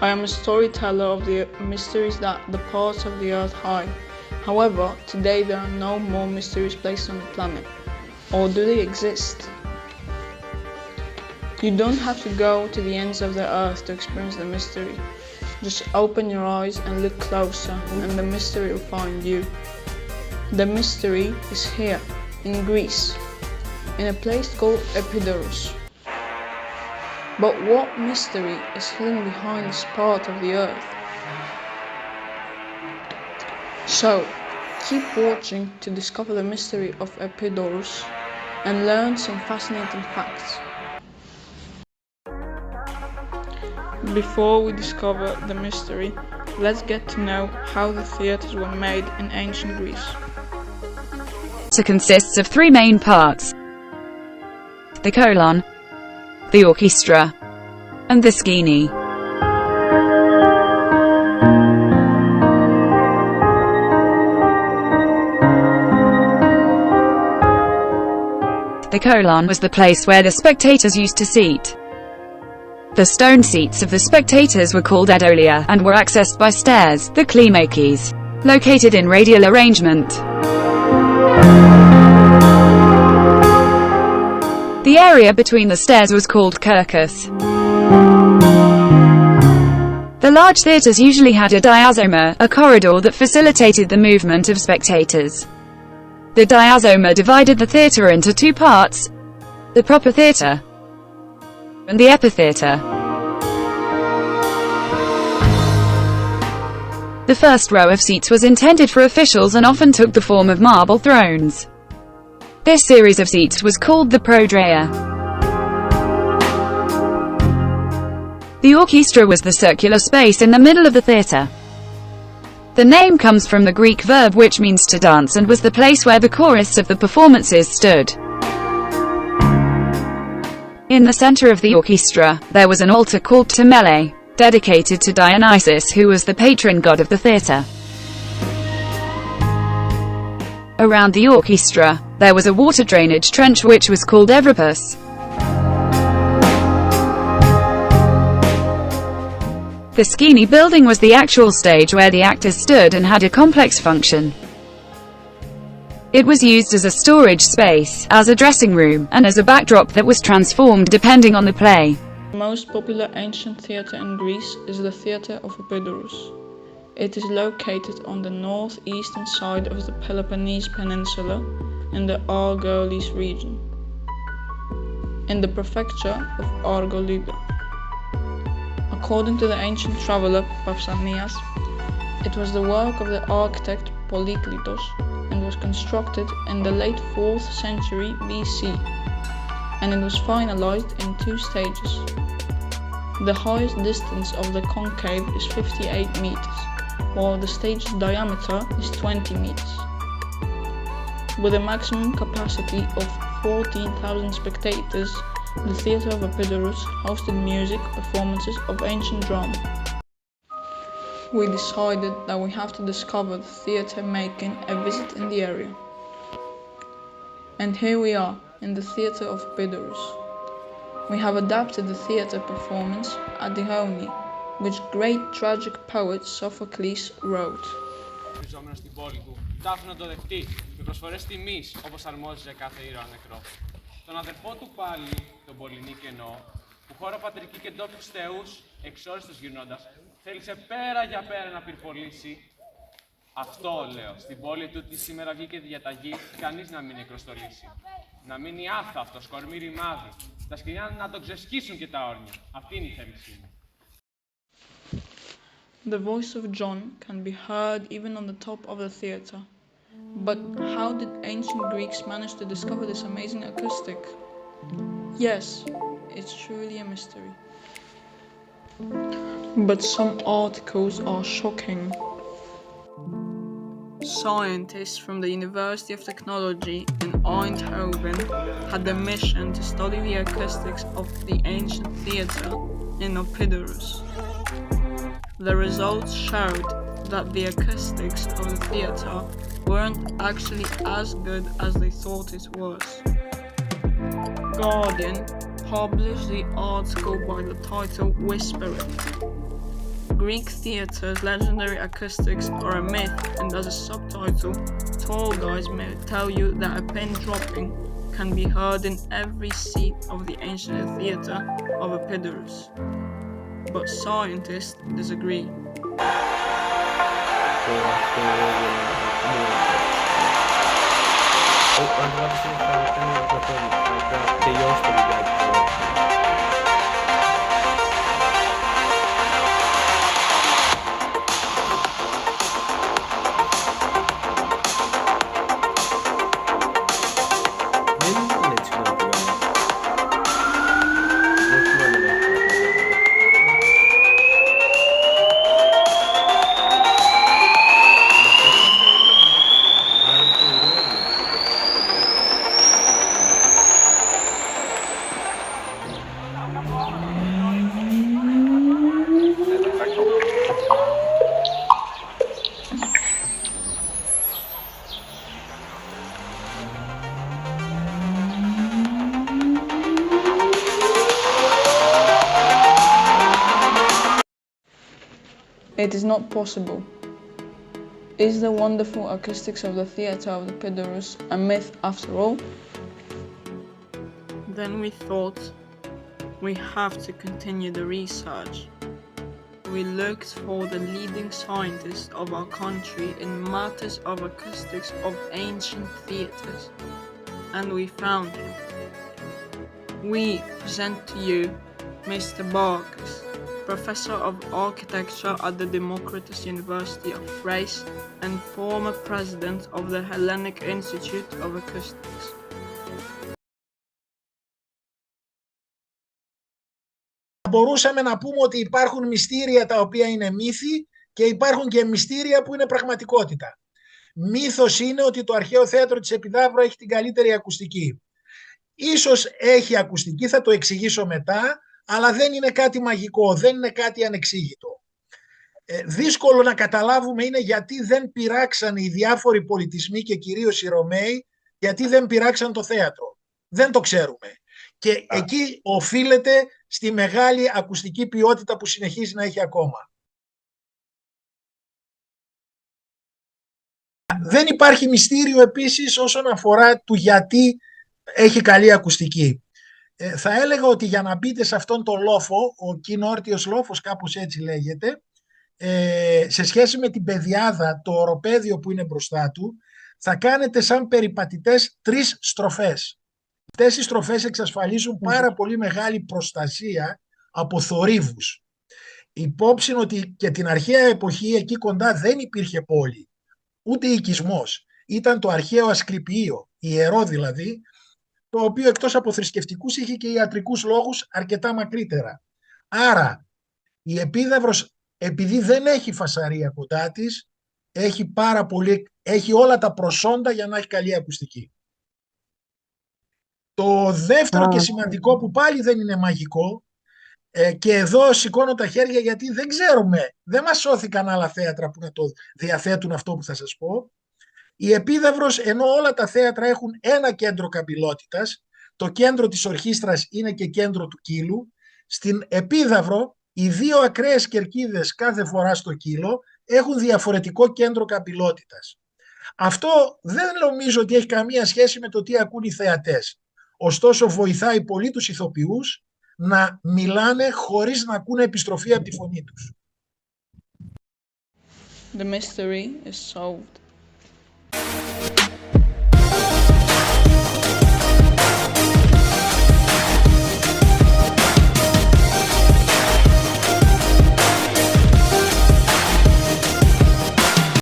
I am a storyteller of the mysteries that the parts of the earth hide. However, today there are no more mysterious places on the planet. Or do they exist? You don't have to go to the ends of the earth to experience the mystery. Just open your eyes and look closer, and the mystery will find you. The mystery is here, in Greece, in a place called Epidaurus. But what mystery is hidden behind this part of the earth? So, keep watching to discover the mystery of Epidaurus and learn some fascinating facts. Before we discover the mystery, let's get to know how the theatres were made in ancient Greece. It consists of three main parts: the colon, the orchestra, and the skene. The colon was the place where the spectators used to seat. The stone seats of the spectators were called adolia, and were accessed by stairs, the klimakes, located in radial arrangement. The area between the stairs was called kirkus. The large theatres usually had a diazoma, a corridor that facilitated the movement of spectators. The diazoma divided the theatre into two parts: the proper theatre and the epitheatre. The first row of seats was intended for officials and often took the form of marble thrones. This series of seats was called the prodrea. The orchestra was the circular space in the middle of the theatre. The name comes from the Greek verb which means to dance, and was the place where the chorus of the performances stood. In the center of the orchestra, there was an altar called Temele, dedicated to Dionysus, who was the patron god of the theatre. Around the orchestra, there was a water drainage trench which was called Evropus. The skene building was the actual stage where the actors stood and had a complex function. It was used as a storage space, as a dressing room, and as a backdrop that was transformed depending on the play. The most popular ancient theatre in Greece is the Theatre of Epidaurus. It is located on the northeastern side of the Peloponnese Peninsula in the Argolis region, in the prefecture of Argolida. According to the ancient traveller Pausanias, it was the work of the architect Polykleitos and was constructed in the late 4th century BC, and it was finalized in 2 stages. The highest distance of the concave is 58 meters, while the stage's diameter is 20 meters. With a maximum capacity of 14,000 spectators, the Theatre of Epidaurus hosted music performances of ancient drama. We decided that we have to discover the theatre making a visit in the area. And here we are, in the Theatre of Epidaurus. We have adapted the theatre performance Antigone, which great tragic poet Sophocles wrote. Στην πόλη του, τάφου να το δεχτεί, με προσφορές τιμής, όπως αρμόζει σε κάθε ήρωα νεκρό. Τον αδερφό του πάλι, τον Πολυνίκενο, που χώρα πατρική και ντόπιους θεούς, εξόριστος γυρνώντας, θέλησε πέρα για πέρα να πυρπολίσει. Αυτό λέω, στην πόλη του τη σήμερα βγήκε διαταγή, κανείς να μην νεκροστολίσει. Να μείνει άθαυτος, κορμί ρημάδι, τα σκηνιά να τον ξεσκίσουν και τα όρνια. Αυτή είναι η θέλησή μου. The voice of John can be heard even on the top of the theatre. But how did ancient Greeks manage to discover this amazing acoustic? Yes, it's truly a mystery. But some articles are shocking. Scientists from the University of Technology in Eindhoven had the mission to study the acoustics of the ancient theatre in Epidaurus. The results showed that the acoustics of the theatre weren't actually as good as they thought it was. Guardian published the article by the title Whispering. Greek theatre's legendary acoustics are a myth, and as a subtitle, tall guys may tell you that a pin dropping can be heard in every seat of the ancient theatre of Epidurus. But scientists disagree. It is not possible. Is the wonderful acoustics of the theatre of the Epidurus a myth after all? Then we thought, we have to continue the research. We looked for the leading scientist of our country in matters of acoustics of ancient theatres, and we found him. We present to you Mr. Barkas, Professor of Architecture at the Democritus University of Thrace and former President of the Hellenic Institute of Acoustics. Μπορούσαμε να πούμε ότι υπάρχουν μυστήρια τα οποία είναι μύθοι και υπάρχουν και μυστήρια που είναι πραγματικότητα. Μύθος είναι ότι το αρχαίο θέατρο της Επιδαύρου έχει την καλύτερη ακουστική. Ίσως έχει ακουστική, θα το εξηγήσω μετά, αλλά δεν είναι κάτι μαγικό, δεν είναι κάτι ανεξήγητο. Δύσκολο να καταλάβουμε είναι γιατί δεν πειράξαν οι διάφοροι πολιτισμοί και κυρίως οι Ρωμαίοι, γιατί δεν πειράξαν το θέατρο. Δεν το ξέρουμε. Και εκεί οφείλεται στη μεγάλη ακουστική ποιότητα που συνεχίζει να έχει ακόμα. Δεν υπάρχει μυστήριο επίσης όσον αφορά του γιατί έχει καλή ακουστική. Θα έλεγα ότι για να μπείτε σε αυτόν τον λόφο, ο κοινόρτιος λόφος κάπως έτσι λέγεται, σε σχέση με την πεδιάδα, το οροπέδιο που είναι μπροστά του, θα κάνετε σαν περιπατητές 3 στροφές. Αυτές οι στροφές εξασφαλίζουν πάρα πολύ μεγάλη προστασία από θορύβους. Υπόψη ότι και την αρχαία εποχή εκεί κοντά δεν υπήρχε πόλη, ούτε οικισμός. Ήταν το αρχαίο Ασκληπιείο, ιερό δηλαδή, το οποίο εκτός από θρησκευτικούς είχε και ιατρικούς λόγους αρκετά μακρύτερα. Άρα η Επίδαυρος, επειδή δεν έχει φασαρία κοντά της, έχει όλα τα προσόντα για να έχει καλή ακουστική. Το δεύτερο και σημαντικό που πάλι δεν είναι μαγικό, και εδώ σηκώνω τα χέρια γιατί δεν ξέρουμε, δεν μας σώθηκαν άλλα θέατρα που να το διαθέτουν αυτό που θα σας πω. Η Επίδαυρος, ενώ όλα τα θέατρα έχουν ένα κέντρο καμπυλότητας, το κέντρο της ορχήστρας είναι και κέντρο του κύλου, στην Επίδαυρο οι 2 ακραίες κερκίδες κάθε φορά στο κύλο έχουν διαφορετικό κέντρο καμπυλότητας. Αυτό δεν νομίζω ότι έχει καμία σχέση με το τι ακούν οι θεατές. Ωστόσο βοηθάει πολύ τους ηθοποιούς να μιλάνε χωρίς να ακούνε επιστροφή από τη φωνή τους. The mystery is solved.